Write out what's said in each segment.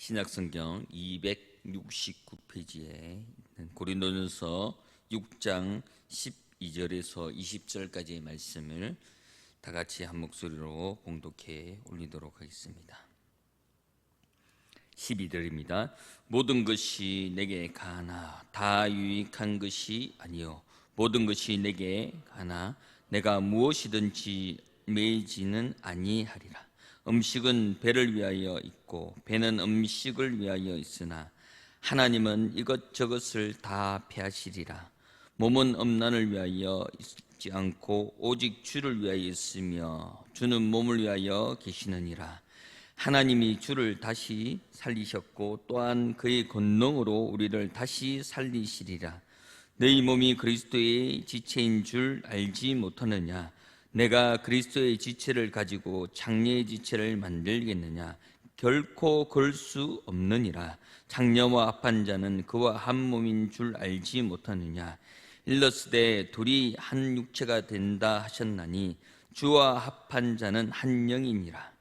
신약성경 269페이지에 있는 고린도전서 6장 12절에서 20절까지의 말씀을 다 같이 한 목소리로 봉독해 올리도록 하겠습니다. 12절입니다. 모든 것이 내게 가하나 다 유익한 것이 아니요 모든 것이 내게 가하나 내가 무엇이든지 매이지는 아니하리라. 음식은 배를 위하여 있고 배는 음식을 위하여 있으나 하나님은 이것저것을 다 폐하시리라. 몸은 음란을 위하여 있지 않고 오직 주를 위하여 있으며 주는 몸을 위하여 계시느니라. 하나님이 주를 다시 살리셨고 또한 그의 권능으로 우리를 다시 살리시리라. 너희 몸이 그리스도의 지체인 줄 알지 못하느냐? 내가 그리스도의 지체를 가지고 장녀의 지체를 만들겠느냐? 결코 그럴 수 없느니라. 장녀와 합한 자는 그와 한 몸인 줄 알지 못하느냐? 일러스되 둘이 한 육체가 된다 하셨나니 주와 합한 자는 한 영이니라.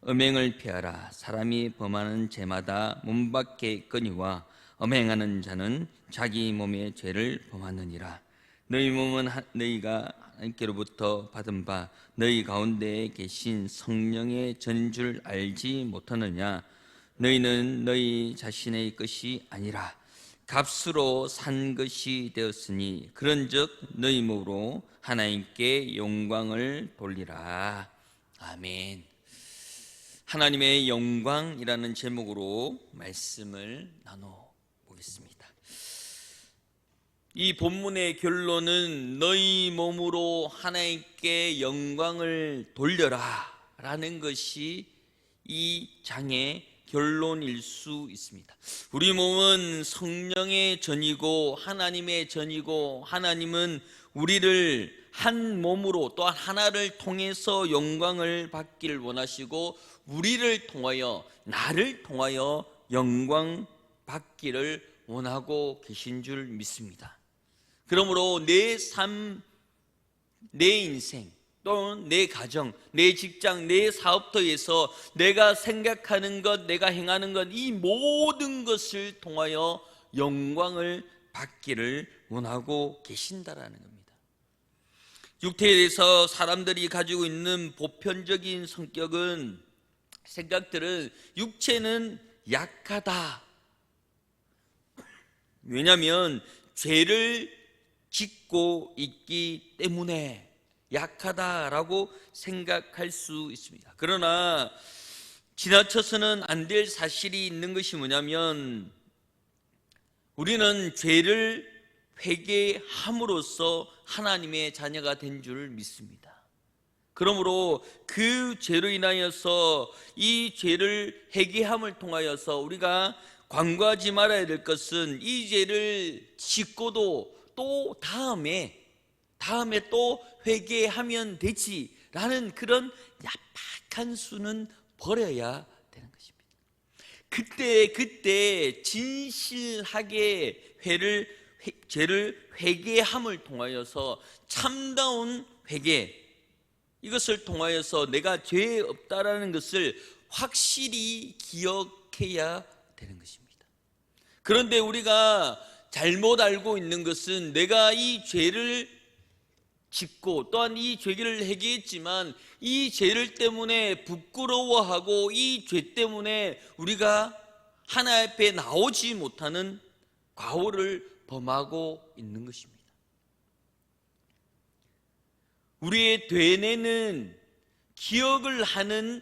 음행을 피하라. 사람이 범하는 죄마다 몸 밖에 있거니와 음행하는 자는 자기 몸의 죄를 범하느니라. 너희 몸은 너희가 하나님께로부터 받은 바 너희 가운데에 계신 성령의 전인 줄 알지 못하느냐? 너희는 너희 자신의 것이 아니라 값으로 산 것이 되었으니 그런즉 너희 몸으로 하나님께 영광을 돌리라. 아멘. 하나님의 영광이라는 제목으로 말씀을 나눠보겠습니다. 이 본문의 결론은 너희 몸으로 하나님께 영광을 돌려라 라는 것이 이 장의 결론일 수 있습니다. 우리 몸은 성령의 전이고 하나님의 전이고 하나님은 우리를 한 몸으로 또한 하나를 통해서 영광을 받기를 원하시고 우리를 통하여 나를 통하여 영광 받기를 원하고 계신 줄 믿습니다. 그러므로 내 삶, 내 인생 또는 내 가정, 내 직장, 내 사업터에서 내가 생각하는 것, 내가 행하는 것, 이 모든 것을 통하여 영광을 받기를 원하고 계신다라는 겁니다. 육체에 대해서 사람들이 가지고 있는 보편적인 생각들은 육체는 약하다. 왜냐하면 죄를 짓고 있기 때문에 약하다라고 생각할 수 있습니다. 그러나 지나쳐서는 안 될 사실이 있는 것이 뭐냐면 우리는 죄를 회개함으로써 하나님의 자녀가 된 줄 믿습니다. 그러므로 그 죄로 인하여서 이 죄를 회개함을 통하여서 우리가 간과하지 말아야 될 것은 이 죄를 짓고도 또 다음에 또 회개하면 되지라는 그런 야박한 수는 버려야 되는 것입니다. 그때 진실하게 죄를 회개함을 통하여서 참다운 회개, 이것을 통하여서 내가 죄에 없다라는 것을 확실히 기억해야 되는 것입니다. 그런데 우리가 잘못 알고 있는 것은 내가 이 죄를 짓고 또한 이 죄를 회개했지만 이 죄를 때문에 부끄러워하고 이 죄 때문에 우리가 하나님 앞에 나오지 못하는 과오를 범하고 있는 것입니다. 우리의 되뇌는 기억을 하는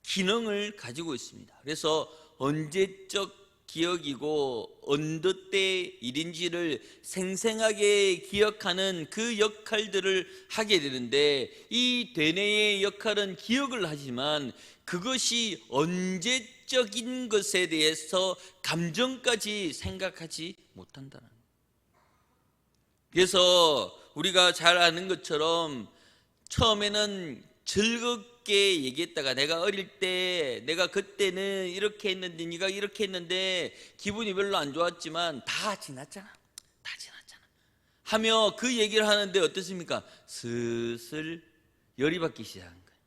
기능을 가지고 있습니다. 그래서 언제적 기억이고 어느 때 일인지를 생생하게 기억하는 그 역할들을 하게 되는데 이 되뇌의 역할은 기억을 하지만 그것이 언제적인 것에 대해서 감정까지 생각하지 못한다는 거예요. 그래서 우리가 잘 아는 것처럼 처음에는 즐겁게 얘기했다가 내가 어릴 때 내가 그때는 이렇게 했는데 네가 이렇게 했는데 기분이 별로 안 좋았지만 다 지났잖아 하며 그 얘기를 하는데 어떻습니까? 슬슬 열이 받기 시작한 거예요.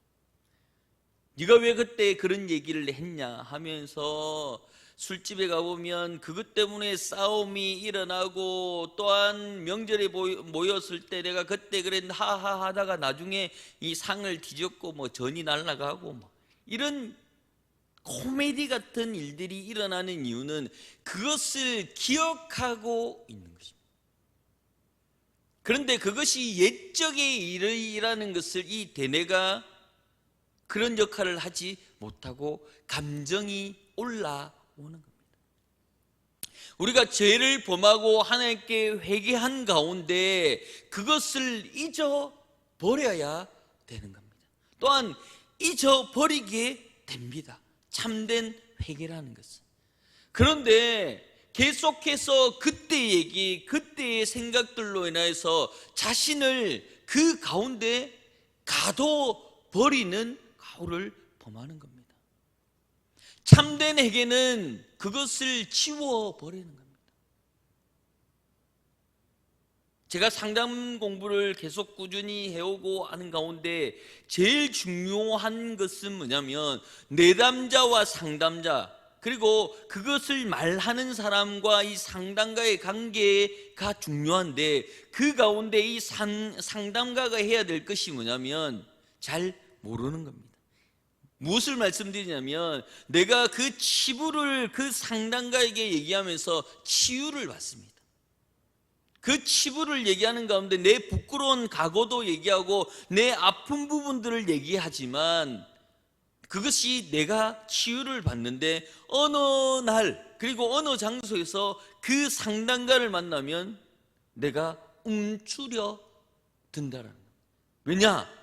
네가 왜 그때 그런 얘기를 했냐 하면서 술집에 가보면 그것 때문에 싸움이 일어나고, 또한 명절에 모였을 때 내가 그때 그랬는데 하하 하다가 나중에 이 상을 뒤졌고 뭐 전이 날아가고 뭐 이런 코미디 같은 일들이 일어나는 이유는 그것을 기억하고 있는 것입니다. 그런데 그것이 옛적의 일이라는 것을 이 대뇌가 그런 역할을 하지 못하고 감정이 올라오는 겁니다. 우리가 죄를 범하고 하나님께 회개한 가운데 그것을 잊어버려야 되는 겁니다. 또한 잊어버리게 됩니다. 참된 회개라는 것은. 그런데 계속해서 그때의 얘기, 그때의 생각들로 인해서 자신을 그 가운데 가둬버리는 가오를 범하는 겁니다. 참된 회개는 그것을 지워버리는 겁니다. 제가 상담 공부를 계속 꾸준히 해오고 하는 가운데 제일 중요한 것은 뭐냐면 내담자와 상담자, 그리고 그것을 말하는 사람과 이 상담가의 관계가 중요한데, 그 가운데 이 상담가가 해야 될 것이 뭐냐면 잘 모르는 겁니다. 무엇을 말씀드리냐면, 내가 그 치부를 그 상담가에게 얘기하면서 치유를 받습니다. 그 치부를 얘기하는 가운데 내 부끄러운 과거도 얘기하고 내 아픈 부분들을 얘기하지만, 그것이 내가 치유를 받는데 어느 날 그리고 어느 장소에서 그 상담가를 만나면 내가 움츠려 든다는 거예요. 왜냐?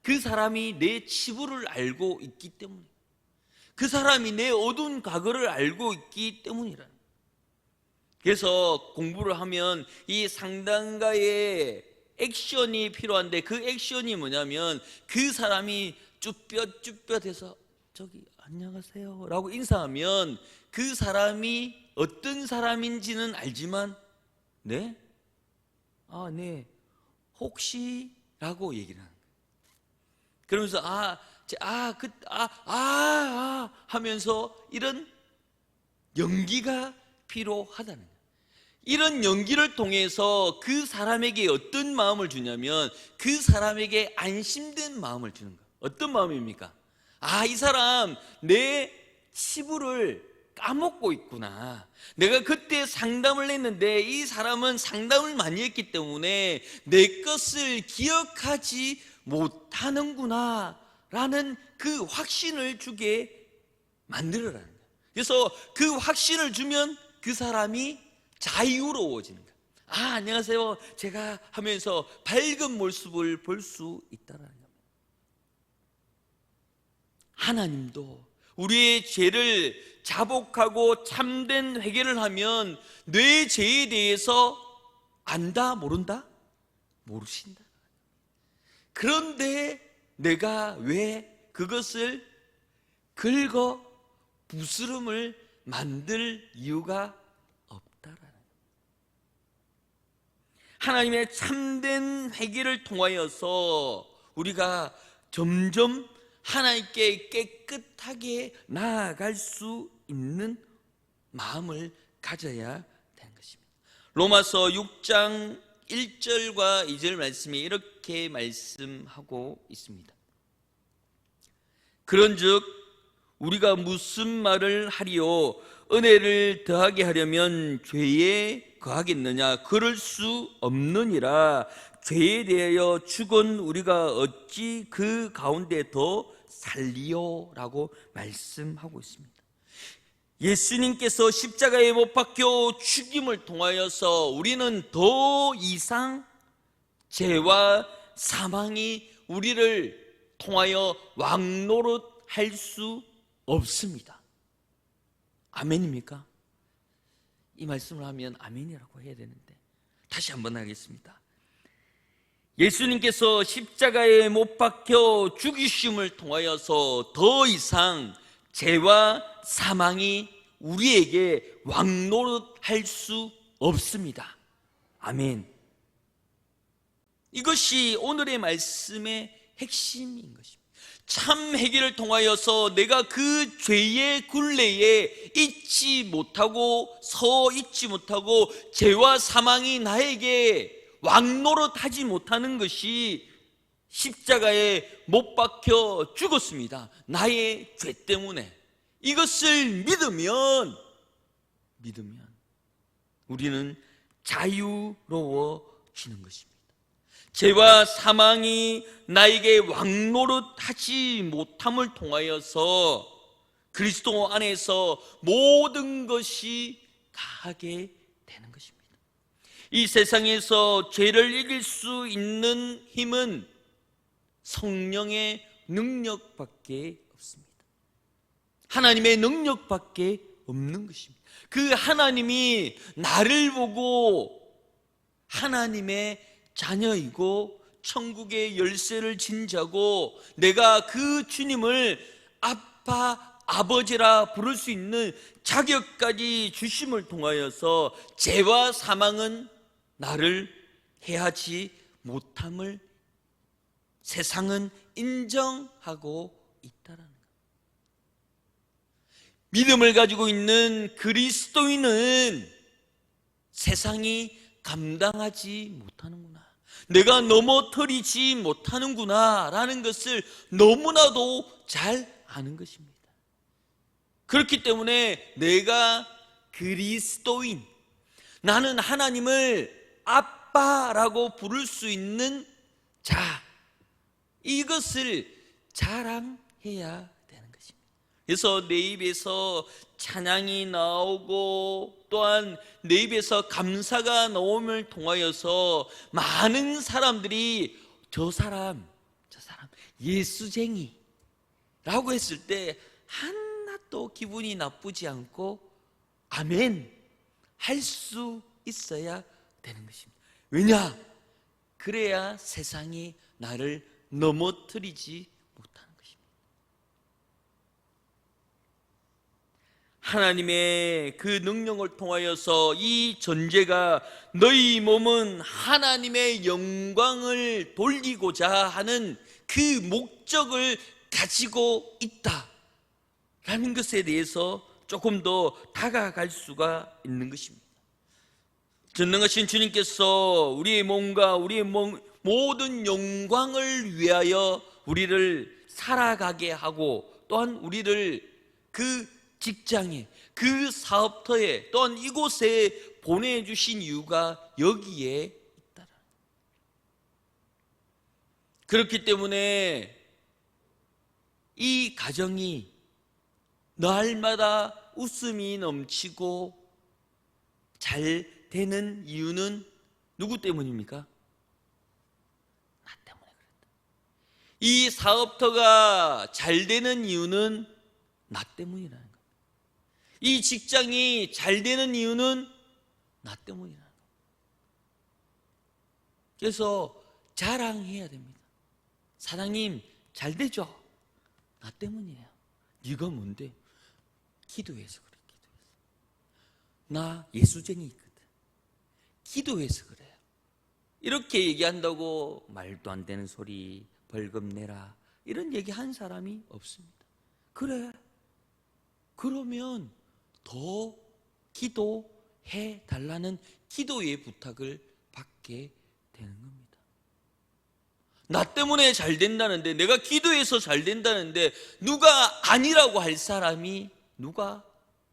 그 사람이 내 치부를 알고 있기 때문에, 그 사람이 내 어두운 과거를 알고 있기 때문이라. 그래서 공부를 하면 이 상담가의 액션이 필요한데, 그 액션이 뭐냐면 그 사람이 쭈뼛쭈뼛해서 저기 안녕하세요 라고 인사하면 그 사람이 어떤 사람인지는 알지만 네? 네 혹시 라고 얘기를 하는 거예요. 그러면서 하면서 이런 연기가 필요하다는 거예요. 이런 연기를 통해서 그 사람에게 어떤 마음을 주냐면 그 사람에게 안심된 마음을 주는 거예요. 어떤 마음입니까? 이 사람 내 치부를 까먹고 있구나. 내가 그때 상담을 했는데 이 사람은 상담을 많이 했기 때문에 내 것을 기억하지 못하는구나 라는 그 확신을 주게 만들어라는 거예요. 그래서 그 확신을 주면 그 사람이 자유로워지는 거예요. 안녕하세요 제가 하면서 밝은 모습을 볼 수 있다라는 거예요. 하나님도 우리의 죄를 자복하고 참된 회개를 하면 내 죄에 대해서 안다 모른다? 모르신다. 그런데 내가 왜 그것을 긁어 부스럼을 만들 이유가 없다라는 거예요. 하나님의 참된 회개를 통하여서 우리가 점점 하나님께 깨끗하게 나아갈 수 있는 마음을 가져야 되는 것입니다. 로마서 6장 1절과 2절 말씀이 이렇게 말씀하고 있습니다. 그런즉 우리가 무슨 말을 하리요? 은혜를 더하게 하려면 죄에 거하겠느냐? 그럴 수 없느니라. 죄에 대하여 죽은 우리가 어찌 그 가운데 더 살리요? 라고 말씀하고 있습니다. 예수님께서 십자가에 못 박혀 죽임을 통하여서 우리는 더 이상 죄와 사망이 우리를 통하여 왕노릇할 수 없습니다. 아멘입니까? 이 말씀을 하면 아멘이라고 해야 되는데 다시 한번 하겠습니다. 예수님께서 십자가에 못 박혀 죽이심을 통하여서 더 이상 죄와 사망이 우리에게 왕노릇할 수 없습니다. 아멘. 이것이 오늘의 말씀의 핵심인 것입니다. 참 회개를 통하여서 내가 그 죄의 굴레에 있지 못하고 서 있지 못하고 죄와 사망이 나에게 왕노릇하지 못하는 것이 십자가에 못 박혀 죽었습니다. 나의 죄 때문에. 이것을 믿으면 우리는 자유로워지는 것입니다. 죄와 사망이 나에게 왕노릇하지 못함을 통하여서 그리스도 안에서 모든 것이 가하게 되는 것입니다. 이 세상에서 죄를 이길 수 있는 힘은 성령의 능력밖에 없습니다. 하나님의 능력밖에 없는 것입니다. 그 하나님이 나를 보고 하나님의 자녀이고 천국의 열쇠를 진 자고 내가 그 주님을 아빠, 아버지라 부를 수 있는 자격까지 주심을 통하여서 죄와 사망은 나를 해하지 못함을 세상은 인정하고 있다라는 것. 믿음을 가지고 있는 그리스도인은 세상이 감당하지 못하는구나, 내가 넘어뜨리지 못하는구나 라는 것을 너무나도 잘 아는 것입니다. 그렇기 때문에 내가 그리스도인, 나는 하나님을 아빠라고 부를 수 있는 자, 이것을 자랑해야 되는 것입니다. 그래서 내 입에서 찬양이 나오고 또한 내 입에서 감사가 나옴을 통하여서 많은 사람들이 저 사람 예수쟁이라고 했을 때 하나도 기분이 나쁘지 않고 아멘 할 수 있어야 되는 것입니다. 왜냐? 그래야 세상이 나를 넘어뜨리지 못하는 것입니다. 하나님의 그 능력을 통하여서 이 전제가 너희 몸은 하나님의 영광을 돌리고자 하는 그 목적을 가지고 있다라는 것에 대해서 조금 더 다가갈 수가 있는 것입니다. 전능하신 주님께서 우리의 몸과 우리의 모든 영광을 위하여 우리를 살아가게 하고 또한 우리를 그 직장에, 그 사업터에 또한 이곳에 보내주신 이유가 여기에 있다. 그렇기 때문에 이 가정이 날마다 웃음이 넘치고 잘 되는 이유는 누구 때문입니까? 나 때문에 그랬다. 이 사업터가 잘 되는 이유는 나 때문이라는 거예요. 이 직장이 잘 되는 이유는 나 때문이라는 거예요. 그래서 자랑해야 됩니다. 사장님 잘 되죠? 나 때문이에요. 네가 뭔데? 기도해서 그래. 나 예수쟁이 있거든. 기도해서 그래요. 이렇게 얘기한다고 말도 안 되는 소리, 벌금 내라 이런 얘기 한 사람이 없습니다. 그래, 그러면 더 기도해 달라는 기도의 부탁을 받게 되는 겁니다. 나 때문에 잘 된다는데, 내가 기도해서 잘 된다는데 누가 아니라고 할 사람이 누가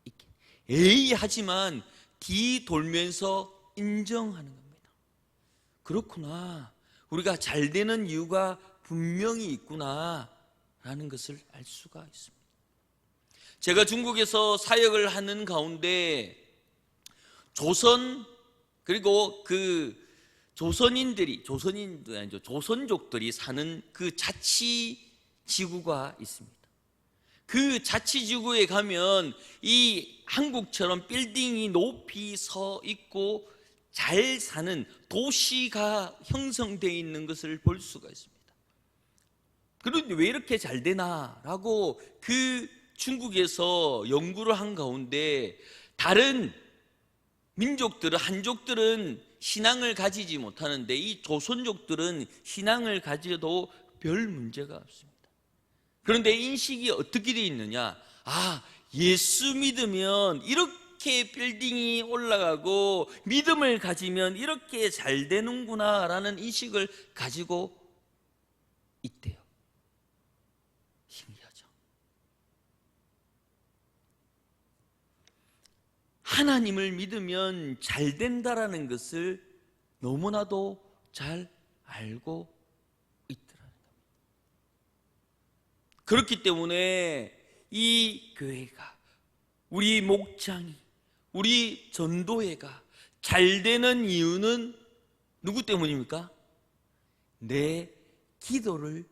있겠? 에이 하지만 뒤 돌면서 인정하는 겁니다. 그렇구나, 우리가 잘 되는 이유가 분명히 있구나 라는 것을 알 수가 있습니다. 제가 중국에서 사역을 하는 가운데 조선, 그리고 그 조선족들이 사는 그 자치지구가 있습니다. 그 자치지구에 가면 이 한국처럼 빌딩이 높이 서 있고 잘 사는 도시가 형성되어 있는 것을 볼 수가 있습니다. 그런데 왜 이렇게 잘 되나라고 그 중국에서 연구를 한 가운데 다른 민족들은, 한족들은 신앙을 가지지 못하는데 이 조선족들은 신앙을 가져도 별 문제가 없습니다. 그런데 인식이 어떻게 되어 있느냐? 예수 믿으면 이렇게 빌딩이 올라가고 믿음을 가지면 이렇게 잘 되는구나 라는 인식을 가지고 있대요. 신기하죠? 하나님을 믿으면 잘 된다라는 것을 너무나도 잘 알고 있더라는 겁니다. 그렇기 때문에 이 교회가, 우리 목장이, 우리 전도회가 잘 되는 이유는 누구 때문입니까? 내 기도를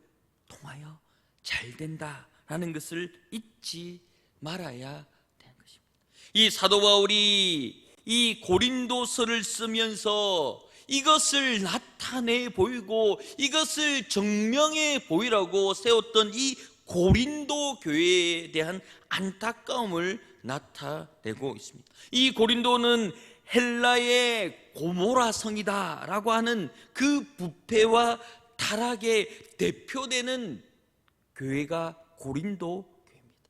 통하여 잘 된다라는 것을 잊지 말아야 되는 것입니다. 이 사도 바울이 이 고린도서를 쓰면서 이것을 나타내 보이고 이것을 증명해 보이라고 세웠던 이 고린도 교회에 대한 안타까움을 나타내고 있습니다. 이 고린도는 헬라의 고모라 성이다라고 하는 그 부패와 타락의 대표되는 교회가 고린도 교회입니다.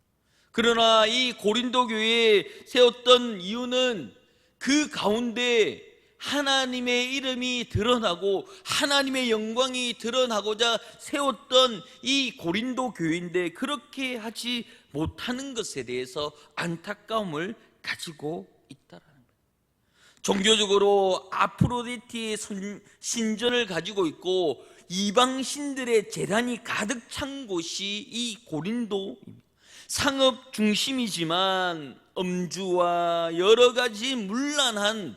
그러나 이 고린도 교회에 세웠던 이유는 그 가운데 하나님의 이름이 드러나고 하나님의 영광이 드러나고자 세웠던 이 고린도 교회인데 그렇게 하지 못하는 것에 대해서 안타까움을 가지고 있다라는 거예요. 종교적으로 아프로디티의 신전을 가지고 있고 이방 신들의 제단이 가득 찬 곳이 이 고린도입니다. 상업 중심이지만 음주와 여러 가지 문란한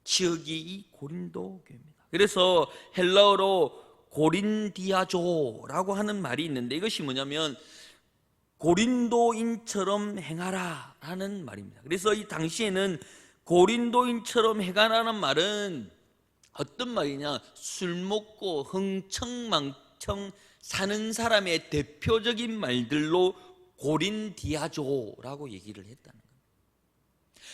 지역이 이 고린도 교회입니다. 그래서 헬라어로 고린디아조라고 하는 말이 있는데 이것이 뭐냐면 고린도인처럼 행하라 하는 말입니다. 그래서 이 당시에는 고린도인처럼 행하라는 말은 어떤 말이냐, 술 먹고 흥청망청 사는 사람의 대표적인 말들로 고린디아조라고 얘기를 했다는 거예요.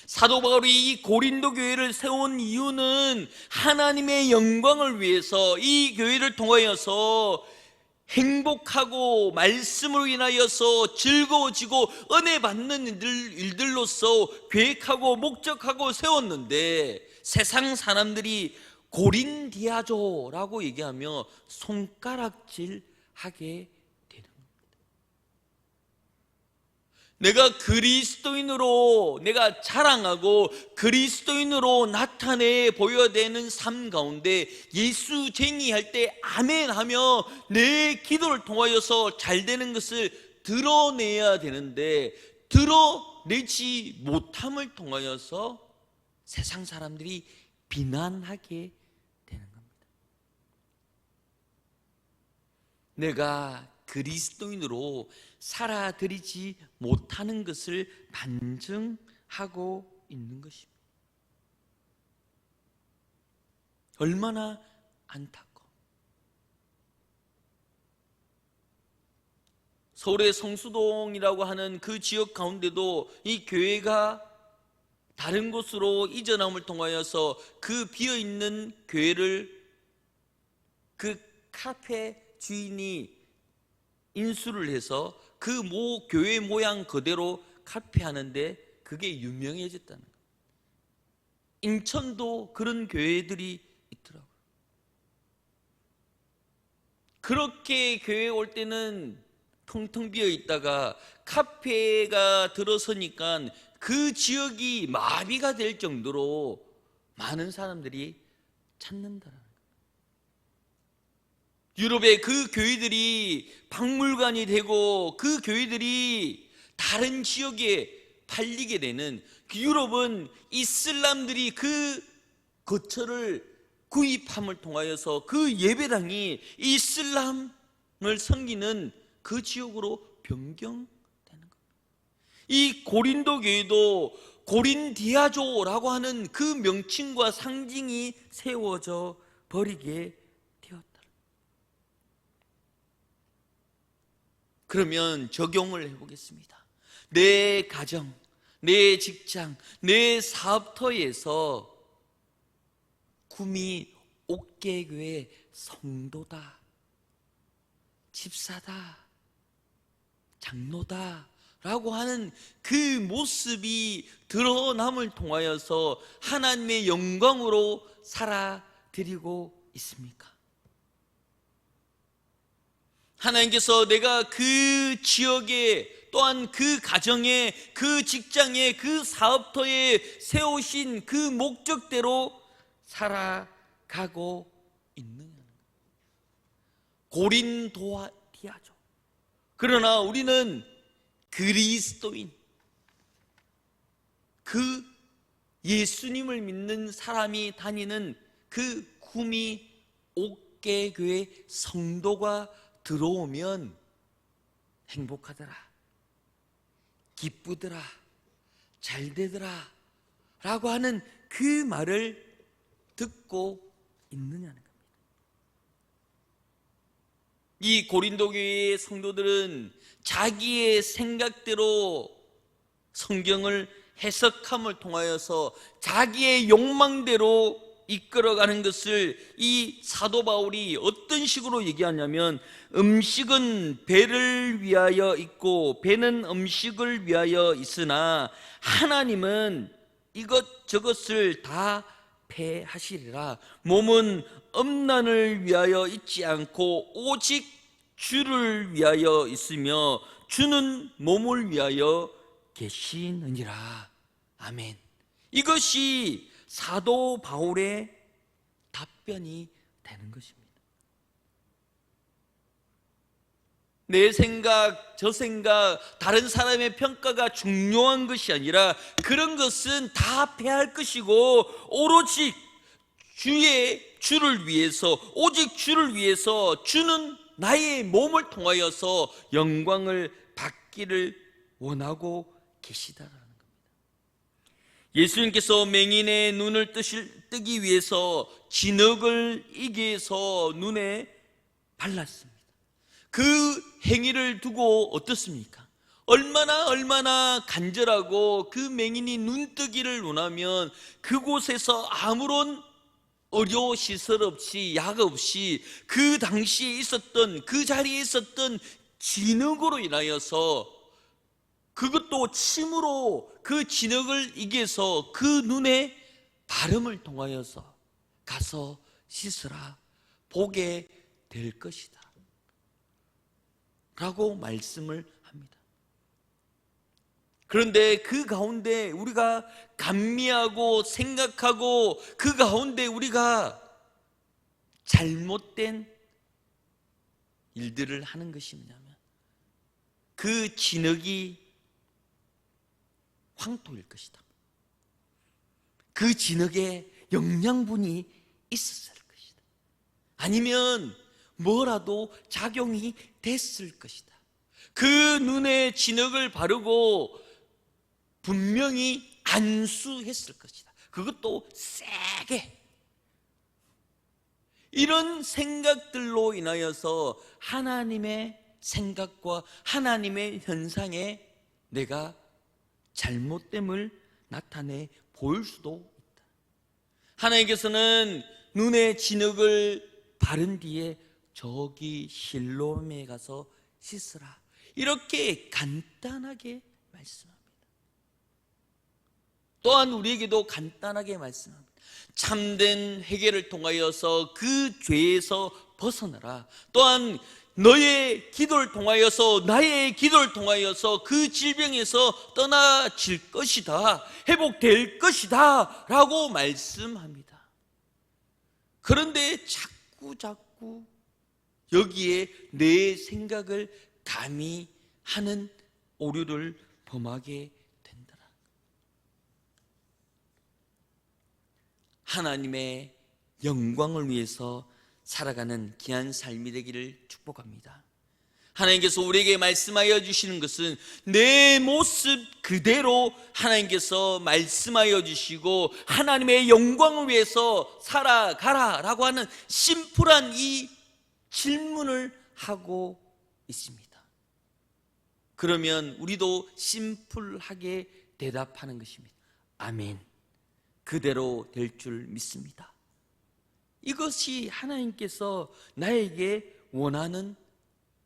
사도 바울이 이 고린도 교회를 세운 이유는 하나님의 영광을 위해서 이 교회를 통하여서 행복하고 말씀으로 인하여서 즐거워지고 은혜 받는 일들로서 계획하고 목적하고 세웠는데 세상 사람들이 고린디아조라고 얘기하며 손가락질하게 되는 겁니다. 내가 그리스도인으로 내가 자랑하고 그리스도인으로 나타내 보여야 되는 삶 가운데 예수쟁이 할 때 아멘 하며 내 기도를 통하여서 잘 되는 것을 드러내야 되는데 드러내지 못함을 통하여서 세상 사람들이 비난하게 되는 겁니다. 내가 그리스도인으로 살아들이지 못하는 것을 반증하고 있는 것입니다. 얼마나 안타까워. 서울의 성수동이라고 하는 그 지역 가운데도 이 교회가 다른 곳으로 이전함을 통하여서 그 비어있는 교회를 그 카페 주인이 인수를 해서 그 교회 모양 그대로 카페 하는데 그게 유명해졌다는 거예요. 인천도 그런 교회들이 있더라고요. 그렇게 교회에 올 때는 텅텅 비어 있다가 카페가 들어서니까 그 지역이 마비가 될 정도로 많은 사람들이 찾는다는 거예요. 유럽의 그 교회들이 박물관이 되고 그 교회들이 다른 지역에 팔리게 되는, 유럽은 이슬람들이 그 거처를 구입함을 통하여서 그 예배당이 이슬람을 섬기는 그 지역으로 변경되는 겁니다. 이 고린도 교회도 고린디아조라고 하는 그 명칭과 상징이 세워져 버리게 되었다. 그러면 적용을 해보겠습니다. 내 가정, 내 직장, 내 사업터에서 구미 옥계교회 성도다, 집사다 장로다라고 하는 그 모습이 드러남을 통하여서 하나님의 영광으로 살아드리고 있습니까? 하나님께서 내가 그 지역에, 또한 그 가정에, 그 직장에, 그 사업터에 세우신 그 목적대로 살아가고 있느냐. 고린도아디아죠. 그러나 우리는 그리스도인, 그 예수님을 믿는 사람이 다니는 그 구미 옥계교회 성도가 들어오면 행복하더라, 기쁘더라, 잘되더라 라고 하는 그 말을 듣고 있느냐는 겁니다. 이 고린도 교회의 성도들은 자기의 생각대로 성경을 해석함을 통하여서 자기의 욕망대로 이끌어가는 것을 이 사도 바울이 어떤 식으로 얘기하냐면, 음식은 배를 위하여 있고 배는 음식을 위하여 있으나 하나님은 이것저것을 다 패하시리라. 몸은 음란을 위하여 있지 않고 오직 주를 위하여 있으며 주는 몸을 위하여 계시느니라. 아멘. 이것이 사도 바울의 답변이 되는 것입니다. 내 생각, 저 생각, 다른 사람의 평가가 중요한 것이 아니라 그런 것은 다 패할 것이고 오로지 주를 위해서, 오직 주를 위해서 주는 나의 몸을 통하여서 영광을 받기를 원하고 계시다라는 겁니다. 예수님께서 맹인의 눈을 뜨기 위해서 진흙을 이겨서 눈에 발랐습니다. 그 행위를 두고 어떻습니까? 얼마나 간절하고 그 맹인이 눈뜨기를 원하면 그곳에서 아무런 의료 시설 없이, 약 없이 그 당시에 있었던, 그 자리에 있었던 진흙으로 인하여서, 그것도 침으로 그 진흙을 이겨서 그 눈에 바름을 통하여서 가서 씻으라, 보게 될 것이다 라고 말씀을 합니다. 그런데 그 가운데 우리가 감미하고 생각하고 그 가운데 우리가 잘못된 일들을 하는 것이 뭐냐면 그 진흙이 황토일 것이다, 그 진흙에 영양분이 있었을 것이다, 아니면 뭐라도 작용이 됐을 것이다. 그 눈에 진흙을 바르고 분명히 안수했을 것이다, 그것도 세게. 이런 생각들로 인하여서 하나님의 생각과 하나님의 현상에 내가 잘못됨을 나타내 보일 수도 있다. 하나님께서는 눈에 진흙을 바른 뒤에 저기 실로암에 가서 씻으라, 이렇게 간단하게 말씀합니다. 또한 우리에게도 간단하게 말씀합니다. 참된 회개를 통하여서 그 죄에서 벗어나라. 또한 너의 기도를 통하여서, 나의 기도를 통하여서 그 질병에서 떠나질 것이다, 회복될 것이다 라고 말씀합니다. 그런데 자꾸 여기에 내 생각을 가미하는 오류를 범하게 된다. 하나님의 영광을 위해서 살아가는 귀한 삶이 되기를 축복합니다. 하나님께서 우리에게 말씀하여 주시는 것은 내 모습 그대로 하나님께서 말씀하여 주시고 하나님의 영광을 위해서 살아가라 라고 하는 심플한 이 질문을 하고 있습니다. 그러면 우리도 심플하게 대답하는 것입니다. 아멘, 그대로 될 줄 믿습니다. 이것이 하나님께서 나에게 원하는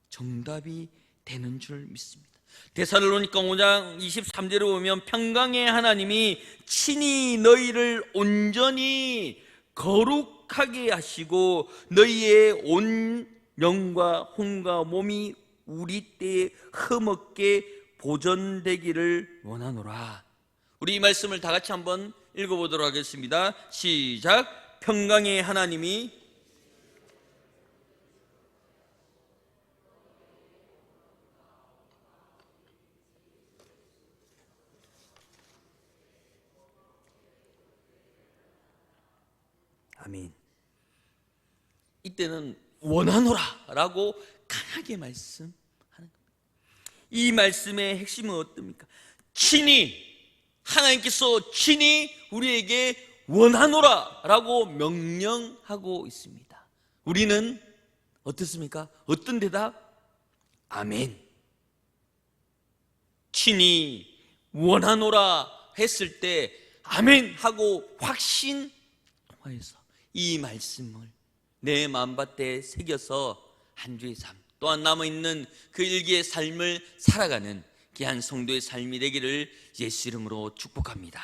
정답이 되는 줄 믿습니다. 데살로니가 5장 23절에 보면 평강의 하나님이 친히 너희를 온전히 거룩하게 하시고 너희의 온 영과 혼과 몸이 우리 때에 흠없게 보존되기를 원하노라. 우리 이 말씀을 다 같이 한번 읽어보도록 하겠습니다. 시작. 평강의 하나님이 아멘. 이때는 원하노라 라고 강하게 말씀하는 겁니다. 이 말씀의 핵심은 어떻습니까? 친히 하나님께서 친히 우리에게 원하노라 라고 명령하고 있습니다. 우리는 어떻습니까? 어떤 대답? 아멘. 친히 원하노라 했을 때 아멘 하고 확신 통하여서 이 말씀을 내 마음밭에 새겨서 한 주의 삶 또한 남아있는 그 일기의 삶을 살아가는 귀한 성도의 삶이 되기를 예수 이름으로 축복합니다.